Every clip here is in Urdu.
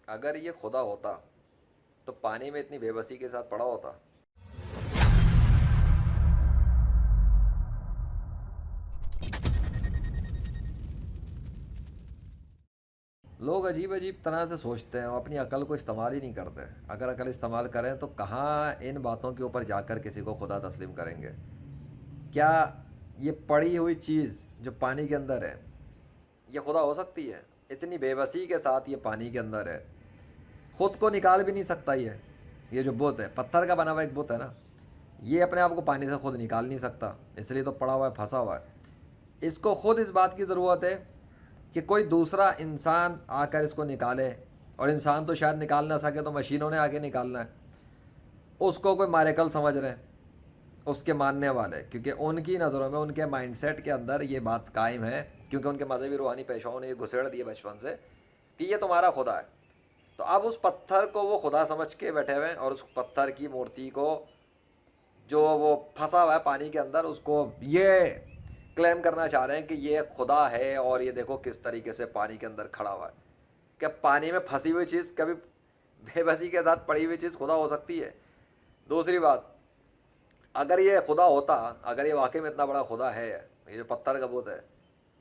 اگر یہ خدا ہوتا تو پانی میں اتنی بے بسی کے ساتھ پڑا ہوتا؟ لوگ عجیب عجیب طرح سے سوچتے ہیں اور اپنی عقل کو استعمال ہی نہیں کرتے. اگر عقل استعمال کریں تو کہاں ان باتوں کے اوپر جا کر کسی کو خدا تسلیم کریں گے. کیا یہ پڑی ہوئی چیز جو پانی کے اندر ہے یہ خدا ہو سکتی ہے؟ اتنی بے بسی کے ساتھ یہ پانی کے اندر ہے, خود کو نکال بھی نہیں سکتا. یہ جو بت ہے, پتھر کا بنا ہوا ایک بت ہے نا, یہ اپنے آپ کو پانی سے خود نکال نہیں سکتا, اس لیے تو پڑا ہوا ہے, پھنسا ہوا ہے. اس کو خود اس بات کی ضرورت ہے کہ کوئی دوسرا انسان آ کر اس کو نکالے, اور انسان تو شاید نکال نہ سکے تو مشینوں نے آگے نکالنا ہے. اس کو کوئی میریکل سمجھ رہے ہیں اس کے ماننے والے, کیونکہ ان کی نظروں میں, ان کے مائنڈ سیٹ کے اندر یہ بات قائم ہے, کیونکہ ان کے مذہبی روحانی پیشواؤں نے یہ گھسیڑ دیے بچپن سے کہ یہ تمہارا خدا ہے. تو اب اس پتھر کو وہ خدا سمجھ کے بیٹھے ہوئے ہیں, اور اس پتھر کی مورتی کو جو وہ پھنسا ہوا ہے پانی کے اندر, اس کو یہ کلیم کرنا چاہ رہے ہیں کہ یہ خدا ہے, اور یہ دیکھو کس طریقے سے پانی کے اندر کھڑا ہوا ہے. کہ پانی میں پھنسی ہوئی چیز, کبھی بے بسی کے ساتھ پڑی ہوئی چیز خدا ہو سکتی ہے؟ دوسری بات, اگر یہ خدا ہوتا, اگر یہ واقعی میں اتنا بڑا خدا ہے, یہ جو پتھر کا بت ہے,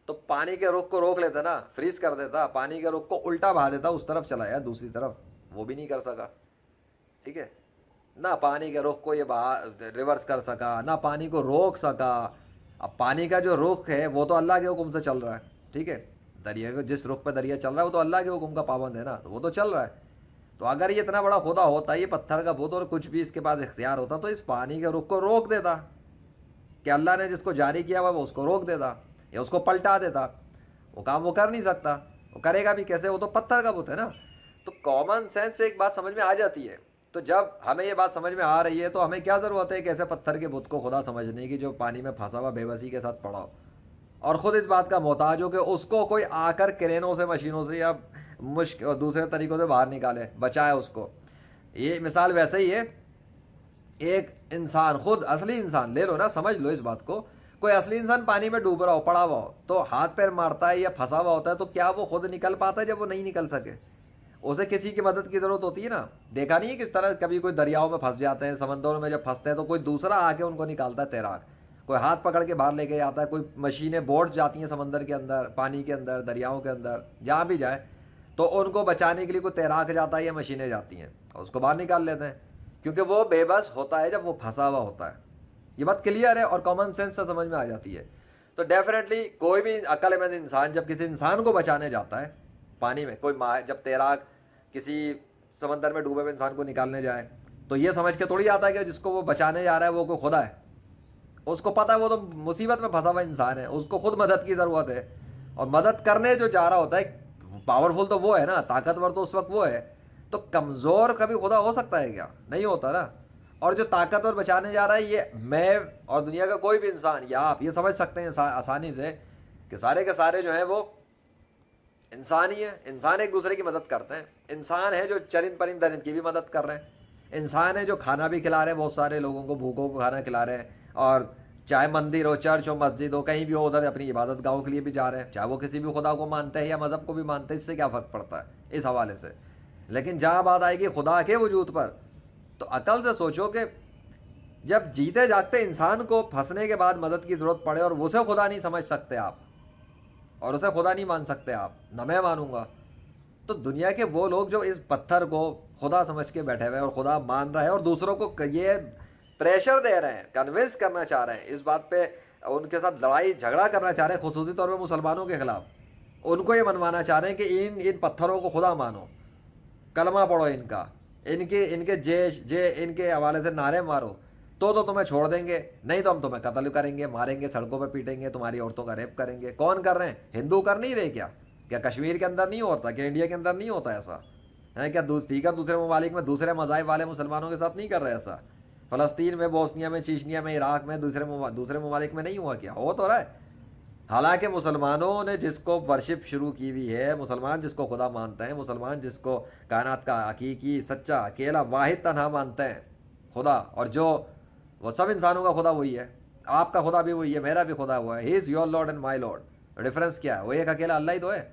تو پانی کے رخ کو روک لیتا نا, فریز کر دیتا, پانی کے رخ کو الٹا بہا دیتا, اس طرف چلا یا دوسری طرف. وہ بھی نہیں کر سکا. ٹھیک ہے, نہ پانی کے رخ کو یہ ریورس کر سکا, نہ پانی کو روک سکا. اب پانی کا جو رخ ہے وہ تو اللہ کے حکم سے چل رہا ہے. ٹھیک ہے, دریا کو جس رخ پہ دریا چل رہا ہے وہ تو اللہ کے حکم کا پابند ہے نا, تو وہ تو چل رہا ہے. تو اگر یہ اتنا بڑا خدا ہوتا, یہ پتھر کا بت, اور کچھ بھی اس کے پاس اختیار ہوتا, تو اس پانی کے رخ کو روک دیتا, کہ اللہ نے جس کو جاری کیا ہوا وہ اس کو روک دیتا یا اس کو پلٹا دیتا. وہ کام وہ کر نہیں سکتا, وہ کرے گا بھی کیسے, وہ تو پتھر کا بت ہے نا. تو کامن سینس سے ایک بات سمجھ میں آ جاتی ہے. تو جب ہمیں یہ بات سمجھ میں آ رہی ہے تو ہمیں کیا ضرورت ہے ایک ایسے پتھر کے بت کو خدا سمجھنے کی جو پانی میں پھنسا ہوا بے بسی کے ساتھ پڑا ہو, اور خود اس بات کا محتاج ہو کہ اس کو کوئی آ کر کرینوں سے, مشینوں سے, یا اور دوسرے طریقوں سے باہر نکالے, بچائے اس کو. یہ مثال ویسے ہی ہے, ایک انسان, خود اصلی انسان لے لو نا, سمجھ لو اس بات کو, کوئی اصلی انسان پانی میں ڈوب رہا ہو, پڑا ہوا ہو, تو ہاتھ پیر مارتا ہے یا پھنسا ہوا ہوتا ہے, تو کیا وہ خود نکل پاتا ہے؟ جب وہ نہیں نکل سکے اسے کسی کی مدد کی ضرورت ہوتی ہے نا. دیکھا نہیں ہے کس طرح کبھی کوئی دریاؤں میں پھنس جاتے ہیں, سمندروں میں جب پھنستے ہیں تو کوئی دوسرا آ کے ان کو نکالتا ہے, تیراک, کوئی ہاتھ پکڑ کے باہر لے کے آتا ہے, کوئی مشینیں, بوٹس جاتی ہیں سمندر کے اندر, پانی کے اندر, دریاؤں کے اندر, جہاں بھی جائے, تو ان کو بچانے کے لیے کوئی تیراک جاتا ہے یا مشینیں جاتی ہیں, اور اس کو باہر نکال لیتے ہیں, کیونکہ وہ بے بس ہوتا ہے جب وہ پھنسا ہوا ہوتا ہے. یہ بات کلیئر ہے اور کامن سینس سے سمجھ میں آ جاتی ہے. تو ڈیفینیٹلی کوئی بھی عقل مند انسان جب کسی انسان کو بچانے جاتا ہے پانی میں, کوئی جب تیراک کسی سمندر میں ڈوبے ہوئے انسان کو نکالنے جائے, تو یہ سمجھ کے تھوڑی آتا ہے کہ جس کو وہ بچانے جا رہا ہے وہ کوئی خدا ہے. اس کو پتہ ہے وہ تو مصیبت میں پھنسا ہوا انسان ہے, اس کو خود مدد کی ضرورت ہے, اور مدد کرنے جو جا رہا ہوتا ہے, پاورفل تو وہ ہے نا, طاقتور تو اس وقت وہ ہے. تو کمزور کبھی خدا ہو سکتا ہے کیا؟ نہیں ہوتا نا. اور جو طاقتور بچانے جا رہا ہے, یہ میں اور دنیا کا کوئی بھی انسان, یا آپ یہ سمجھ سکتے ہیں آسانی سے کہ سارے کے سارے جو ہیں وہ انسان ہی ہیں. انسان ایک دوسرے کی مدد کرتے ہیں. انسان ہے جو چرند پرند درند کی بھی مدد کر رہے ہیں. انسان ہے جو کھانا بھی کھلا رہے ہیں, بہت سارے لوگوں کو, بھوکوں کو کھانا کھلا رہے ہیں, اور چاہے مندر ہو, چرچ ہو, مسجد ہو, کہیں بھی ہو, ادھر اپنی عبادت گاہوں کے لیے بھی جا رہے ہیں, چاہے وہ کسی بھی خدا کو مانتے ہیں یا مذہب کو بھی مانتے ہیں, اس سے کیا فرق پڑتا ہے اس حوالے سے. لیکن جہاں بات آئے گی خدا کے وجود پر, تو عقل سے سوچو کہ جب جیتے جاگتے انسان کو پھنسنے کے بعد مدد کی ضرورت پڑے, اور اسے خدا نہیں سمجھ سکتے آپ, اور اسے خدا نہیں مان سکتے آپ, نہ میں مانوں گا, تو دنیا کے وہ لوگ جو اس پتھر کو خدا سمجھ کے بیٹھے ہوئے ہیں اور خدا مان رہے ہیں, اور دوسروں کو یہ پریشر دے رہے ہیں, کنونس کرنا چاہ رہے ہیں اس بات پہ, ان کے ساتھ لڑائی جھگڑا کرنا چاہ رہے ہیں, خصوصی طور پہ مسلمانوں کے خلاف, ان کو یہ منوانا چاہ رہے ہیں کہ ان پتھروں کو خدا مانو, کلمہ پڑھو ان کا, ان کے حوالے سے نعرے مارو, تو تمہیں چھوڑ دیں گے, نہیں تو ہم تمہیں قتل کریں گے, ماریں گے, سڑکوں پہ پیٹیں گے, تمہاری عورتوں کا ریپ کریں گے. کون کر رہے ہیں؟ ہندو کر نہیں رہے کیا؟ کیا کشمیر کے اندر نہیں ہوتا؟ کیا انڈیا کے اندر نہیں ہوتا ایسا ہے؟ کیا دیگر دوسرے ممالک میں دوسرے مذاہب والے مسلمانوں کے ساتھ نہیں کر رہے ایسا؟ فلسطین میں, بوسنیا میں, چیچنیا میں, عراق میں, دوسرے ممالک میں نہیں ہوا کیا؟ ہو تو رہا ہے. حالانکہ مسلمانوں نے جس کو ورشپ شروع کی ہوئی ہے, مسلمان جس کو خدا مانتے ہیں, مسلمان جس کو کائنات کا حقیقی, سچا, اکیلا, واحد, تنہا مانتے ہیں خدا, اور جو وہ سب انسانوں کا خدا وہی ہے, آپ کا خدا بھی وہی ہے, میرا بھی خدا ہوا ہے, he is your lord and my lord. Difference کیا ہے؟ وہ ایک اکیلا اللہ ہی تو ہے.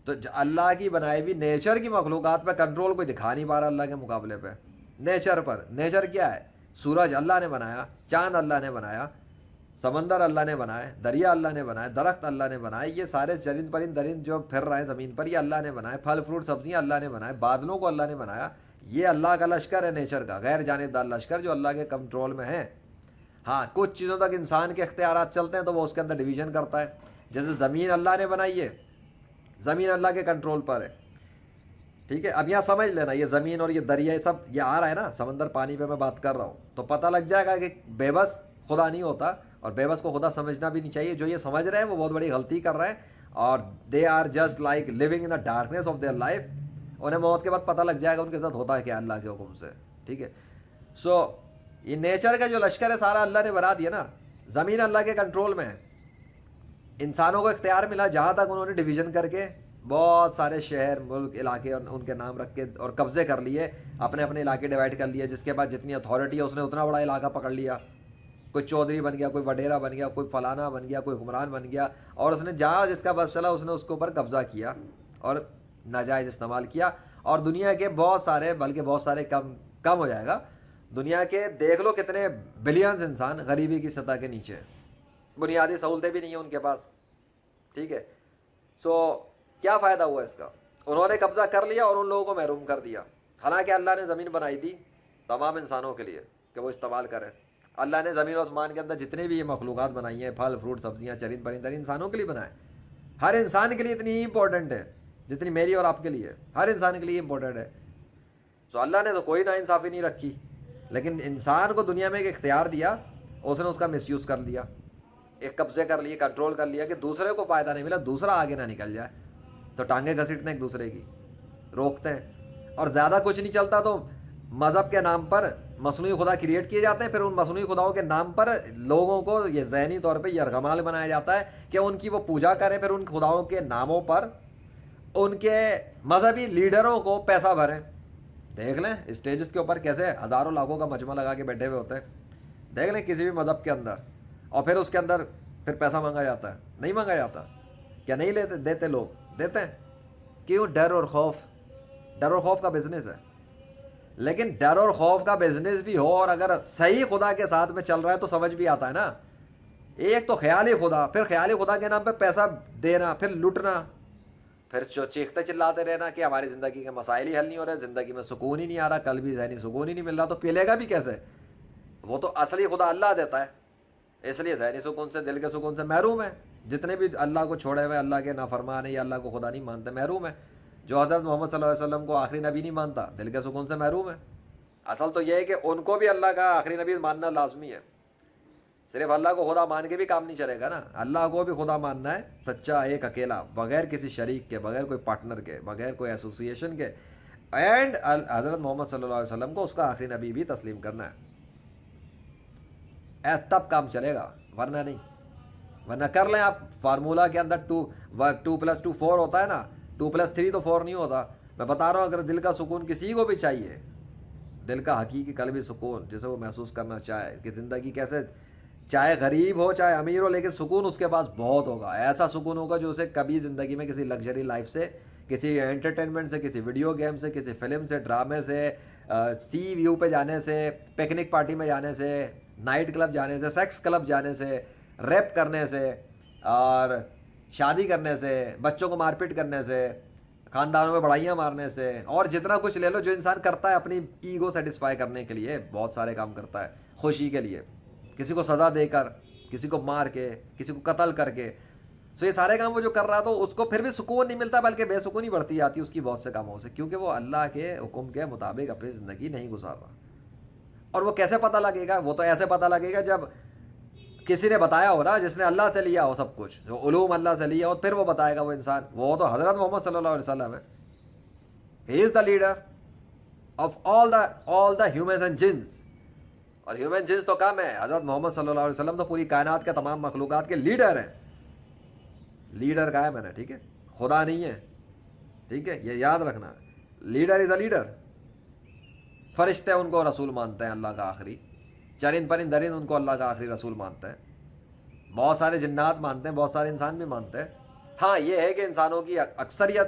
تو اللہ کی بنائی ہوئی نیچر کی مخلوقات پہ کنٹرول کوئی دکھا نہیں پا رہا اللہ کے مقابلے پہ. نیچر پر، نیچر کیا ہے؟ سورج اللہ نے بنایا، چاند اللہ نے بنایا، سمندر اللہ نے بنائے، دریا اللہ نے بنائے، درخت اللہ نے بنائے، یہ سارے چرند پرند درند جو پھر رہے ہیں زمین پر یہ اللہ نے بنائے، پھل فروٹ سبزیاں اللہ نے بنائے، بادلوں کو اللہ نے بنایا. یہ اللہ کا لشکر ہے نیچر کا، غیر جانبدار لشکر جو اللہ کے کنٹرول میں ہے. ہاں کچھ چیزوں تک انسان کے اختیارات چلتے ہیں تو وہ اس کے اندر ڈویژن کرتا ہے. جیسے زمین اللہ نے بنائی ہے، زمین اللہ کے کنٹرول پر ہے. ٹھیک ہے، اب یہاں سمجھ لینا یہ زمین اور یہ دریا یہ سب یہ آ رہا ہے نا سمندر پانی پہ میں بات کر رہا ہوں تو پتہ لگ جائے گا کہ بے بس خدا نہیں ہوتا، اور بے بس کو خدا سمجھنا بھی نہیں چاہیے. جو یہ سمجھ رہے ہیں وہ بہت بڑی غلطی کر رہے ہیں، اور they are just like living in the darkness of their life. انہیں موت کے بعد پتہ لگ جائے گا ان کے ساتھ ہوتا ہے کیا اللہ کے حکم سے. ٹھیک ہے، سو یہ نیچر کا جو لشکر ہے سارا اللہ نے بنا دیا نا. زمین اللہ کے کنٹرول میں ہے. انسانوں کو اختیار ملا جہاں تک انہوں نے ڈویژن کر کے بہت سارے شہر ملک علاقے اور ان کے نام رکھ کے اور قبضے کر لیے، اپنے اپنے علاقے ڈیوائڈ کر لیے. جس کے بعد جتنی اتھارٹی ہے اس نے اتنا بڑا علاقہ پکڑ لیا. کوئی چودھری بن گیا، کوئی وڈیرا بن گیا، کوئی فلانا بن گیا، کوئی حکمران بن گیا، اور اس نے جہاں جس کا بس چلا اس نے اس کے اوپر قبضہ کیا اور ناجائز استعمال کیا. اور دنیا کے بہت سارے بلکہ بہت سارے کم ہو جائے گا، دنیا کے دیکھ لو کتنے بلینز انسان غریبی کی سطح کے نیچے، بنیادی سہولتیں بھی نہیں ہیں ان کے پاس. ٹھیک ہے، سو کیا فائدہ ہوا اس کا؟ انہوں نے قبضہ کر لیا اور ان لوگوں کو محروم کر دیا. حالانکہ اللہ نے زمین بنائی تھی تمام انسانوں کے لیے کہ وہ استعمال کریں. اللہ نے زمین و آسمان کے اندر جتنے بھی یہ مخلوقات بنائی ہیں، پھل فروٹ سبزیاں چرند پرند انسانوں کے لیے بنائے. ہر انسان کے لیے اتنی ہی امپورٹنٹ ہے جتنی میری اور آپ کے لیے. ہر انسان کے لیے امپورٹنٹ ہے. سو اللہ نے تو کوئی ناانصافی نہیں رکھی، لیکن انسان کو دنیا میں ایک اختیار دیا، اس نے اس کا مس یوز کر لیا، ایک قبضے کر لیے، کنٹرول کر لیا کہ دوسرے کو فائدہ نہیں ملا، دوسرا آگے نہ نکل جائے. تو ٹانگیں گھسیٹتے ہیں ایک دوسرے کی، روکتے ہیں. اور زیادہ کچھ نہیں چلتا تو مذہب کے نام پر مصنوعی خدا کریٹ کیے جاتے ہیں. پھر ان مصنوعی خداؤں کے نام پر لوگوں کو یہ ذہنی طور پہ یرغمال بنایا جاتا ہے کہ ان کی وہ پوجا کریں، پھر ان خداؤں کے ناموں پر ان کے مذہبی لیڈروں کو پیسہ بھریں. دیکھ لیں اسٹیجز کے اوپر کیسے ہزاروں لاکھوں کا مجمع لگا کے بیٹھے ہوئے ہوتے ہیں. دیکھ لیں کسی بھی مذہب کے اندر، اور پھر اس کے اندر پھر پیسہ مانگا جاتا ہے. نہیں مانگا جاتا کیا؟ نہیں لیتے، دیتے لوگ دیتے ہیں. کیوں؟ ڈر اور خوف. ڈر اور خوف کا بزنس ہے. لیکن ڈر اور خوف کا بزنس بھی ہو اور اگر صحیح خدا کے ساتھ میں چل رہا ہے تو سمجھ بھی آتا ہے نا. ایک تو خیالی خدا، پھر خیالی خدا کے نام پہ پیسہ دینا، پھر لوٹنا، پھر چیختے چلاتے رہنا کہ ہماری زندگی کے مسائل ہی حل نہیں ہو رہے، زندگی میں سکون ہی نہیں آ رہا، کل بھی ذہنی سکون ہی نہیں مل رہا. تو پلے گا بھی کیسے؟ وہ تو اصلی خدا اللہ دیتا ہے، اس لیے ذہنی سکون سے، دل کے سکون سے محروم ہے. جتنے بھی اللہ کو چھوڑے ہوئے، اللہ کے نافرمان ہیں یا اللہ کو خدا نہیں مانتے، محروم ہے. جو حضرت محمد صلی اللہ علیہ وسلم کو آخری نبی نہیں مانتا، دل کے سکون سے محروم ہے. اصل تو یہ ہے کہ ان کو بھی اللہ کا آخری نبی ماننا لازمی ہے. صرف اللہ کو خدا مان کے بھی کام نہیں چلے گا نا. اللہ کو بھی خدا ماننا ہے، سچا ایک اکیلا، بغیر کسی شریک کے، بغیر کوئی پارٹنر کے، بغیر کوئی ایسوسیشن کے. اینڈ حضرت محمد صلی اللہ علیہ وسلم کو اس کا آخری نبی بھی تسلیم کرنا ہے. تب کام چلے گا، ورنہ نہیں. ورنہ کر لیں آپ فارمولہ کے اندر 2+2 4 ہوتا ہے نا، 2+3 تو 4 نہیں ہوتا. میں بتا رہا ہوں اگر دل کا سکون کسی کو بھی چاہیے، دل کا حقیقی قلبی سکون جسے وہ محسوس کرنا چاہے کہ زندگی کیسے، چاہے غریب ہو چاہے امیر ہو، لیکن سکون اس کے پاس بہت ہوگا. ایسا سکون ہوگا جو اسے کبھی زندگی میں کسی لگژری لائف سے، کسی انٹرٹینمنٹ سے، کسی ویڈیو گیم سے، کسی فلم سے، ڈرامے سے، سی ویو پہ جانے سے، پکنک پارٹی میں جانے سے، نائٹ کلب جانے سے، سیکس کلب جانے سے، ریپ کرنے سے، اور شادی کرنے سے، بچوں کو مار پیٹ کرنے سے، خاندانوں میں بڑائیاں مارنے سے، اور جتنا کچھ لے لو جو انسان کرتا ہے اپنی ایگو سیٹسفائی کرنے کے لیے. بہت سارے کام کرتا ہے خوشی کے لیے، کسی کو سزا دے کر، کسی کو مار کے، کسی کو قتل کر کے. سو یہ سارے کام وہ جو کر رہا تو اس کو پھر بھی سکون نہیں ملتا، بلکہ بے سکونی بڑھتی جاتی اس کی بہت سے کاموں سے، کیونکہ وہ اللہ کے حکم کے مطابق اپنی زندگی نہیں گزار رہا. اور وہ کیسے پتہ لگے گا؟ وہ تو ایسے پتہ لگے گا جب کسی نے بتایا ہو نا، جس نے اللہ سے لیا ہو سب کچھ، جو علوم اللہ سے لیا ہو، پھر وہ بتائے گا وہ انسان. وہ تو حضرت محمد صلی اللہ علیہ وسلم ہے. He is the leader of all the humans and jinns. اور ہیومن جنس تو کم ہے، حضرت محمد صلی اللہ علیہ وسلم تو پوری کائنات کے تمام مخلوقات کے لیڈر ہیں. لیڈر کہا ہے میں نے، ٹھیک ہے، خدا نہیں ہے. ٹھیک ہے، یہ یاد رکھنا. Leader is a leader. فرشتے ان کو رسول مانتے ہیں اللہ کا آخری، چرند پرند درند ان کو اللہ کا آخری رسول مانتے ہیں. بہت سارے جنات مانتے ہیں، بہت سارے انسان بھی مانتے ہیں. ہاں یہ ہے کہ انسانوں کی اکثریت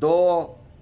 2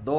2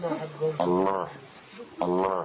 Allah, Allah.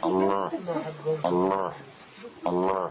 Allah, Allah, Allah.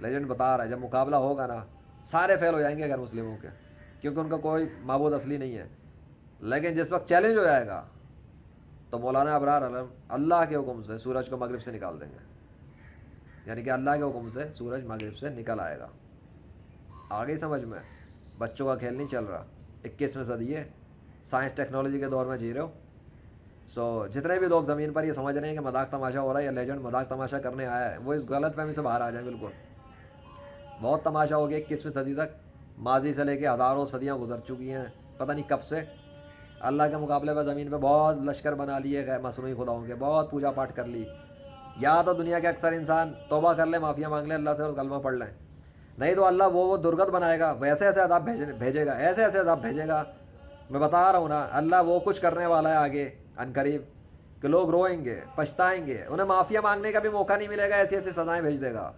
Legend بتا رہا ہے جب مقابلہ ہوگا نا سارے فیل ہو جائیں گے غیر مسلموں کے، کیونکہ ان کا کوئی معبود اصلی نہیں ہے. لیکن جس وقت چیلنج ہو جائے گا تو مولانا ابرار علم اللہ کے حکم سے سورج کو مغرب سے نکال دیں گے. یعنی کہ اللہ کے حکم سے سورج مغرب سے نکل آئے گا. آگے سمجھ میں؟ بچوں کا کھیل نہیں چل رہا. 21ویں صدی ہے، سائنس ٹیکنالوجی کے دور میں جی رہے ہو. سو جتنے بھی لوگ زمین پر یہ سمجھ رہے ہیں کہ مذاق تماشا ہو رہا ہے یا لیجنڈ مذاق تماشا کرنے آیا ہے، وہ اس غلط فہمی سے باہر آ جائیں. بالکل بہت تماشا ہو گیا 21ویں صدی تک. ماضی سے لے کے ہزاروں صدیاں گزر چکی ہیں، پتہ نہیں کب سے. اللہ کے مقابلے پر زمین پہ بہت لشکر بنا لیے گئے مصنوعی خداؤں کے، بہت پوجا پاٹ کر لی. یا تو دنیا کے اکثر انسان توبہ کر لیں، معافیا مانگ لیں اللہ سے اور کلمہ پڑھ لیں، نہیں تو اللہ وہ درگت بنائے گا، وہ ایسے ایسے عذاب بھیجے گا، ایسے ایسے عذاب بھیجے گا. میں بتا رہا ہوں نا، اللہ وہ کچھ کرنے والا ہے آگے عنقریب کہ لوگ روئیں گے، پچھتائیں گے، انہیں معافیا مانگنے کا بھی موقع نہیں ملے گا. ایسی ایسی سزائیں بھیج دے گا.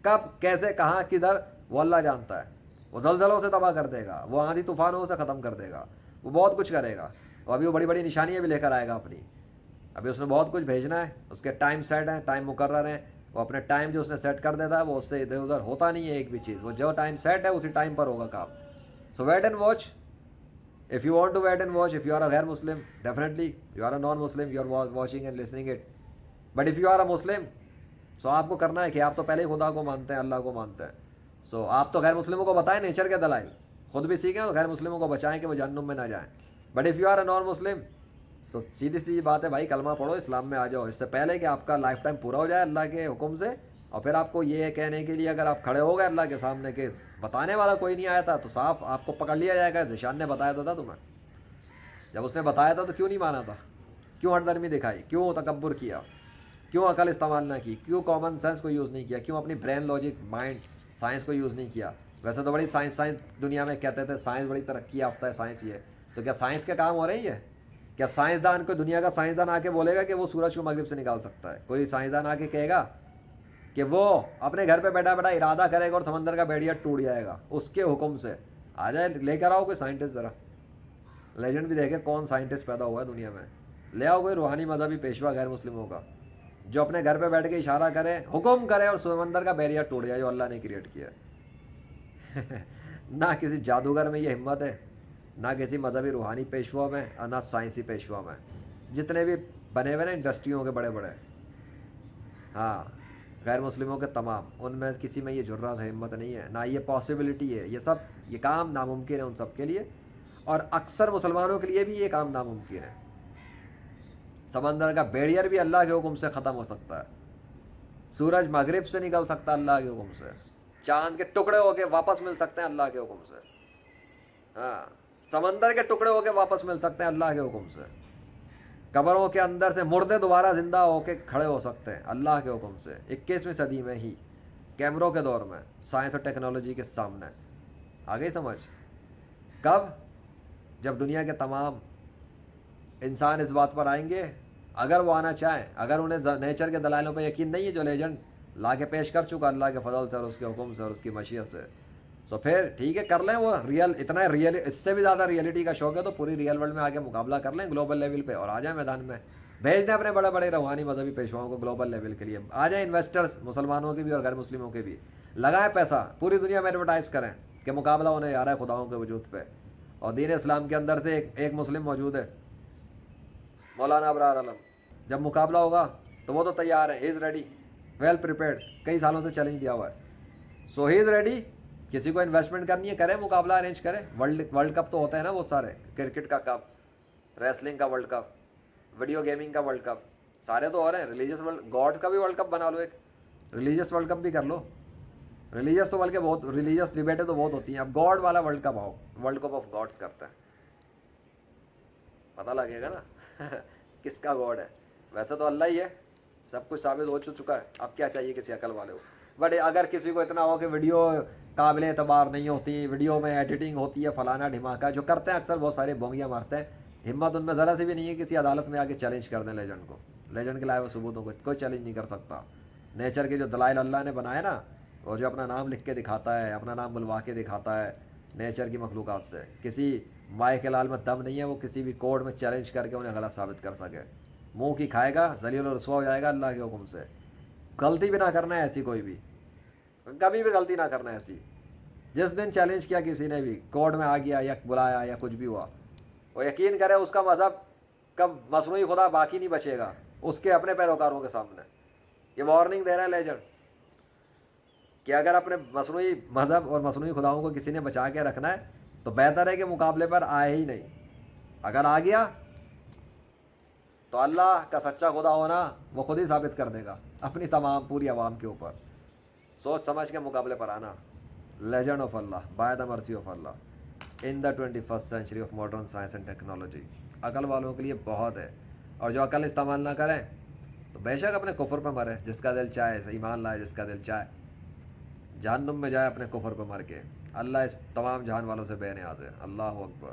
کب، کیسے، کہاں، کدھر، وہ اللہ جانتا ہے. وہ زلزلوں سے تباہ کر دے گا، وہ آندھی طوفانوں سے ختم کر دے گا، وہ بہت کچھ کرے گا. اور ابھی وہ بڑی بڑی نشانیاں بھی لے کر آئے گا اپنی. ابھی اس نے بہت کچھ بھیجنا ہے، اس کے ٹائم سیٹ ہیں، ٹائم مقرر ہیں. وہ اپنے ٹائم جو اس نے سیٹ کر دیتا ہے وہ اس سے ادھر ادھر ہوتا نہیں ہے ایک بھی چیز. وہ جو ٹائم سیٹ ہے اسی ٹائم پر ہوگا کام. So wait and watch. If you want to wait and watch, if you are a غیر مسلم, definitely you are a non-Muslim, you are watching and listening it. But if you are a Muslim, so آپ کو کرنا ہے کہ آپ تو پہلے ہی خدا کو مانتے ہیں، اللہ کو مانتے ہیں. سو آپ تو غیر مسلموں کو بتائیں نیچر کے دلائل، خود بھی سیکھیں اور غیر مسلموں کو بچائیں کہ وہ جہنم میں نہ جائیں. But if you are a non-Muslim, تو سیدھی سیدھی بات ہے بھائی، کلمہ پڑھو، اسلام میں آ جاؤ اس سے پہلے کہ آپ کا لائف ٹائم پورا ہو جائے اللہ کے حکم سے. اور پھر آپ کو یہ کہنے کے لیے اگر آپ کھڑے ہو گئے اللہ کے سامنے کہ بتانے والا کوئی نہیں آیا تھا، تو صاف آپ کو پکڑ لیا جائے گا. ذیشان نے بتایا تو تھا تمہیں، جب اس نے بتایا تھا تو کیوں نہیں مانا تھا؟ کیوں ہٹ درمی دکھائی؟ کیوں تکبر کیا؟ کیوں عقل استعمال نہ کی؟ کیوں کامن سینس کو یوز نہیں کیا؟ کیوں اپنی برین، لاجک، مائنڈ، سائنس کو یوز نہیں کیا؟ ویسے تو بڑی سائنس دنیا میں کہتے تھے سائنس بڑی ترقی یافتہ ہے سائنس. یہ تو کیا سائنس کے کام ہو رہے ہیں؟ کیا سائنسدان کو، دنیا کا سائنسدان آ کے بولے گا کہ وہ سورج کو مغرب سے نکال سکتا ہے؟ کوئی سائنسدان آ کے کہے گا کہ وہ اپنے گھر پہ بیٹھا بیٹھا ارادہ کرے گا اور سمندر کا بیڑیا ٹوٹ جائے گا اس کے حکم سے؟ آ جائے لے کر آؤ کوئی سائنٹسٹ، ذرا لیجنڈ بھی دیکھے کون سائنٹسٹ پیدا ہوا ہے دنیا میں. لے آؤ کوئی روحانی مذہبی پیشوا غیر مسلموں کا جو اپنے گھر پہ بیٹھ کے اشارہ کرے، حکم کرے اور سمندر کا بیریا ٹوٹ جائے جو اللہ نے کریٹ کیا. نہ کسی جادوگر میں یہ ہمت ہے، نہ کسی مذہبی روحانی پیشوا میں، اور نہ سائنسی پیشوا میں. جتنے بھی بنے ہوئے نا انڈسٹریوں کے بڑے بڑے، ہاں غیر مسلموں کے تمام، ان میں کسی میں یہ جرات ہے، ہمت نہیں ہے، نہ یہ پاسبلٹی ہے. یہ کام ناممکن ہے ان سب کے لیے، اور اکثر مسلمانوں کے لیے بھی یہ کام ناممکن ہے. سمندر کا بیڑیئر بھی اللہ کے حکم سے ختم ہو سکتا ہے. سورج مغرب سے نکل سکتا ہے اللہ کے حکم سے. چاند کے ٹکڑے ہو کے واپس مل سکتے ہیں اللہ کے حکم سے. ہاں، سمندر کے ٹکڑے ہو کے واپس مل سکتے ہیں اللہ کے حکم سے. قبروں کے اندر سے مردے دوبارہ زندہ ہو کے کھڑے ہو سکتے ہیں اللہ کے حکم سے. 21ویں صدی میں ہی، کیمروں کے دور میں، سائنس اور ٹیکنالوجی کے سامنے. آ گئی سمجھ؟ کب؟ جب دنیا کے تمام انسان اس بات پر آئیں گے، اگر وہ آنا چاہیں، اگر انہیں نیچر کے دلائلوں پہ یقین نہیں ہے جو لیجنڈ لا کے پیش کر چکا اللہ کے فضل سے اور اس کے حکم سے اور اس کی مشیت سے، تو پھر ٹھیک ہے، کر لیں. وہ اتنا ریئل، اس سے بھی زیادہ ریئلٹی کا شوق ہے تو پوری ریئل ورلڈ میں آ کے مقابلہ کر لیں گلوبل لیول پہ اور آ جائیں میدان میں. بھیج دیں اپنے بڑے بڑے روحانی مذہبی پیشواؤں کو گلوبل لیول کے لیے. آ جائیں انویسٹرز، مسلمانوں کے بھی اور غیر مسلموں کے بھی. لگائیں پیسہ، پوری دنیا میں ایڈورٹائز کریں کہ مقابلہ ہونے جا رہا ہے خداؤں کے وجود پہ. اور دین اسلام کے اندر سے ایک مسلم موجود ہے، مولانا ابرار علم. جب مقابلہ ہوگا تو وہ تو تیار ہے، he is ready, well prepared. کئی سالوں سے چیلنج دیا ہوا ہے. سو ہی از ریڈی. کسی کو انویسٹمنٹ کرنی ہے کرے، مقابلہ ارینج کرے. ورلڈ کپ تو ہوتے ہیں نا بہت سارے، کرکٹ کا کپ، ریسلنگ کا ورلڈ کپ، ویڈیو گیمنگ کا ورلڈ کپ، سارے تو ہو رہے ہیں. ریلیجیس گاڈ کا بھی ورلڈ کپ بنا لو، ایک ریلیجیس ورلڈ کپ بھی کر لو. ریلیجیس تو بلکہ بہت، ریلیجیس ڈبیٹیں تو بہت ہوتی ہیں. اب گاڈ والا ورلڈ کپ آؤ، ورلڈ کپ آف گاڈس کرتے ہیں، پتہ لگے گا نا کس کا گاڈ ہے. ویسے تو اللہ ہی ہے، سب کچھ ثابت ہو چکا ہے. اب کیا چاہیے کسی عقل والے کو؟ بٹ اگر کسی کو اتنا ہو کہ ویڈیو قابل اعتبار نہیں ہوتی، ویڈیو میں ایڈیٹنگ ہوتی ہے، فلانا ڈھماکہ جو کرتے ہیں اکثر بہت سارے بونگیاں مارتے ہیں، ہمت ان میں ذرا سی بھی نہیں ہے کسی عدالت میں آ کے چیلنج کر دیں لیجنڈ کو. لیجنڈ کے لائے ہوئے ثبوتوں کو کوئی چیلنج نہیں کر سکتا. نیچر کے جو دلائل اللہ نے بنائے نا، وہ جو اپنا نام لکھ کے دکھاتا ہے، اپنا نام بلوا کے دکھاتا ہے نیچر کی مخلوقات سے، کسی مائع کے لال میں دم نہیں ہے وہ کسی بھی کورٹ میں چیلنج کر کے انہیں غلط ثابت کر سکے. منہ کی کھائے گا، ذلیل و رسوا ہو جائے گا اللہ کے حکم سے. غلطی بھی نہ کرنا ہے ایسی کوئی بھی. کبھی بھی غلطی نہ کرنا ایسی. جس دن چیلنج کیا کسی نے بھی, کورٹ میں آ گیا یا بلایا یا کچھ بھی ہوا, وہ یقین کرے اس کا مذہب کب مصنوعی خدا باقی نہیں بچے گا اس کے اپنے پیروکاروں کے سامنے. یہ وارننگ دے رہا ہے لیجنڈ کہ اگر اپنے مصنوعی مذہب اور مصنوعی خداؤں کو کسی نے بچا کے رکھنا ہے تو بہتر ہے کہ مقابلے پر آئے ہی نہیں. اگر آ گیا تو اللہ کا سچا خدا ہونا وہ خود ہی ثابت کر دے گا اپنی تمام پوری عوام کے اوپر. سوچ سمجھ کے مقابلے پر آنا. Legend of Allah, by the mercy of Allah, in the 21st century of modern science and technology. عقل والوں کے لیے بہت ہے, اور جو عقل استعمال نہ کریں تو بے شک اپنے کفر پہ مرے, جس کا دل چاہے ایمان لائے, جس کا دل چاہے جہنم میں جائے اپنے کفر پہ مر کے. اللہ اس تمام جہان والوں سے بے نیاز ہے. اللہ اکبر.